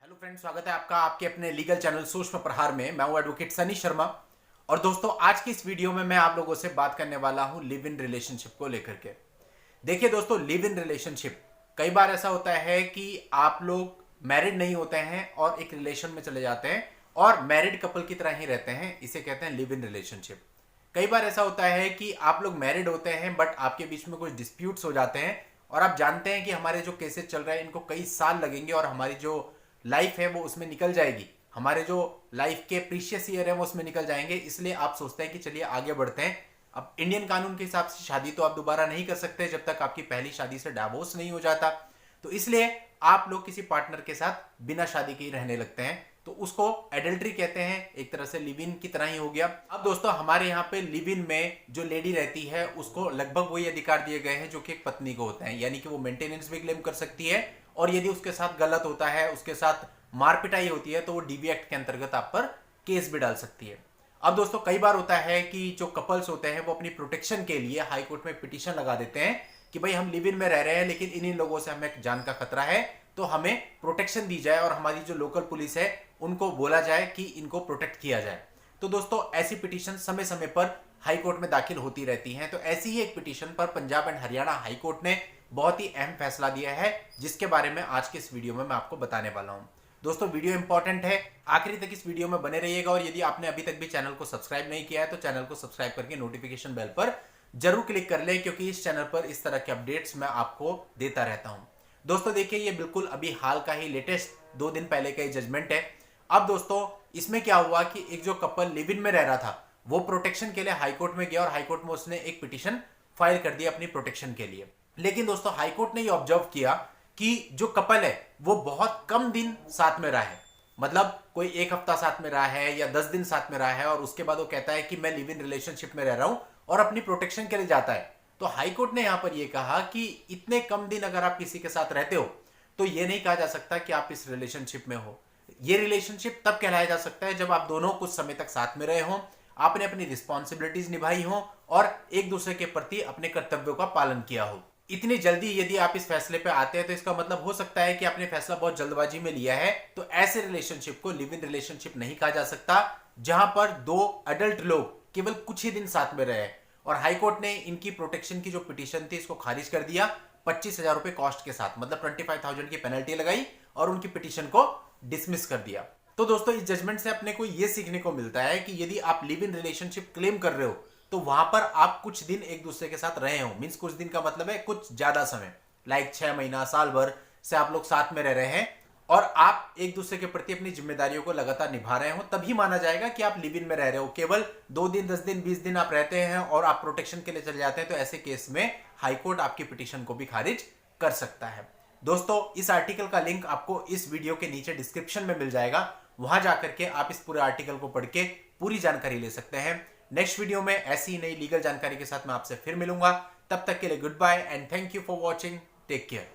Hello friends, स्वागत है आपका आपके अपने लीगल चैनल सूक्ष्म प्रहार में। मैं हूं एडवोकेट सनी शर्मा। और दोस्तों, आज की इस वीडियो में मैं आप लोगों से बात करने वाला हूं लिव इन रिलेशनशिप को लेकर के। देखिए दोस्तों, लिव इन रिलेशनशिप कई बार ऐसा होता है कि आप लोग मैरिड नहीं होते हैं और एक रिलेशन में चले जाते हैं और मैरिड कपल की तरह ही रहते हैं। इसे कहते हैं लिव इन रिलेशनशिप। कई बार ऐसा होता है कि आप लोग मैरिड होते हैं बट आपके बीच में कुछ डिस्प्यूट्स हो जाते हैं और आप जानते हैं कि हमारे जो केसेस चल रहे हैं इनको कई साल लगेंगे और हमारी जो लाइफ है वो उसमें निकल जाएगी, हमारे जो लाइफ के प्रीशियस ईयर है वो उसमें निकल जाएंगे। इसलिए आप सोचते हैं कि चलिए आगे बढ़ते हैं। अब इंडियन कानून के हिसाब से शादी तो आप दोबारा नहीं कर सकते जब तक आपकी पहली शादी से डाइवोर्स नहीं हो जाता। तो इसलिए आप लोग किसी पार्टनर के साथ बिना शादी के ही रहने लगते हैं, तो उसको एडल्ट्री कहते हैं। एक तरह से लिव इन की तरह ही हो गया। अब दोस्तों, हमारे यहाँ पे लिव इन में जो लेडी रहती है उसको लगभग वही अधिकार दिए गए हैं जो कि एक पत्नी को होते हैं, यानी कि वो मेंटेनेंस भी क्लेम कर सकती है और यदि उसके साथ गलत होता है, उसके साथ मारपिटाई होती है, तो वो डीवी एक्ट के अंतर्गत आप पर केस भी डाल सकती है। अब दोस्तों, कई बार होता है कि जो कपल्स होते हैं वो अपनी प्रोटेक्शन के लिए हाई कोर्ट में पिटीशन लगा देते हैं कि भाई हम लिव इन में रह रहे हैं लेकिन इन लोगों से हमें जान का खतरा है, तो हमें प्रोटेक्शन दी जाए और हमारी जो लोकल पुलिस है उनको बोला जाए कि इनको प्रोटेक्ट किया जाए। तो दोस्तों, ऐसी पिटीशन समय समय पर हाई कोर्ट में दाखिल होती रहती हैं। तो ऐसी ही एक पिटीशन पर Punjab and Haryana high court ने बहुत ही अहम फैसला दिया है, जिसके बारे में आज के इस वीडियो में मैं आपको बताने वाला हूं। दोस्तों, वीडियो इंपॉर्टेंट है, आखिरी तक इस वीडियो में बने रहिएगा। और यदि आपने अभी तक भी चैनल को सब्सक्राइब नहीं किया है तो चैनल को सब्सक्राइब करके नोटिफिकेशन बेल पर जरूर क्लिक कर लें, क्योंकि इस चैनल पर इस तरह के अपडेट्स मैं आपको देता रहता हूं। दोस्तों देखिए, ये बिल्कुल अभी हाल का ही लेटेस्ट 2 दिन पहले का ही जजमेंट है। अब दोस्तों, इसमें क्या हुआ कि एक जो कपल लिव इन में रह रहा था वो प्रोटेक्शन के लिए हाईकोर्ट में गया और हाईकोर्ट में उसने एक पिटीशन फाइल कर दी अपनी प्रोटेक्शन के लिए। लेकिन दोस्तों, हाईकोर्ट ने ये ऑब्जर्व किया कि जो कपल है वो बहुत कम दिन साथ में रहा है, मतलब कोई 1 हफ्ता साथ में रहा है या 10 दिन साथ में रहा है, और उसके बाद वो कहता है कि मैं लिव इन रिलेशनशिप में रह रहा हूं और अपनी प्रोटेक्शन के लिए जाता है। तो हाईकोर्ट ने यहां पर यह कहा कि इतने कम दिन अगर आप किसी के साथ रहते हो तो यह नहीं कहा जा सकता कि आप इस रिलेशनशिप में हो। यह रिलेशनशिप तब कहलाया जा सकता है जब आप दोनों कुछ समय तक साथ में रहे हो, आपने अपनी रिस्पॉन्सिबिलिटीज निभाई हो और एक दूसरे के प्रति अपने कर्तव्यों का पालन किया हो। इतनी जल्दी यदि आप इस फैसले पे आते हैं तो इसका मतलब हो सकता है कि आपने फैसला बहुत जल्दबाजी में लिया है। तो ऐसे रिलेशनशिप को लिव इन रिलेशनशिप नहीं कहा जा सकता जहां पर 2 अडल्ट लोग केवल कुछ ही दिन साथ में रहे। और हाईकोर्ट ने इनकी प्रोटेक्शन की जो पिटीशन थी इसको खारिज कर दिया 25,000 रुपए कॉस्ट के साथ, मतलब 25,000 की पेनल्टी लगाई और उनकी पिटीशन को डिसमिस कर दिया। तो दोस्तों, इस जजमेंट से अपने को यह सीखने को मिलता है कि यदि आप लिव इन रिलेशनशिप क्लेम कर रहे हो तो वहां पर आप कुछ दिन एक दूसरे के साथ रहे हो। मींस कुछ दिन का मतलब है कुछ ज्यादा समय, लाइक 6 महीना साल भर से आप लोग साथ में रह रहे हैं और आप एक दूसरे के प्रति अपनी जिम्मेदारियों को लगातार निभा रहे हो, तभी माना जाएगा कि आप लिव इन में रह रहे हो। केवल 2 दिन 10 दिन 20 दिन आप रहते हैं और आप प्रोटेक्शन के लिए चले जाते हैं, तो ऐसे केस में हाईकोर्ट आपकी पिटीशन को भी खारिज कर सकता है। दोस्तों, इस आर्टिकल का लिंक आपको इस वीडियो के नीचे डिस्क्रिप्शन में मिल जाएगा, वहां जाकर के आप इस पूरे आर्टिकल को पढ़ के पूरी जानकारी ले सकते हैं। नेक्स्ट वीडियो में ऐसी ही नई लीगल जानकारी के साथ मैं आपसे फिर मिलूंगा। तब तक के लिए goodbye and thank you for watching. Take care.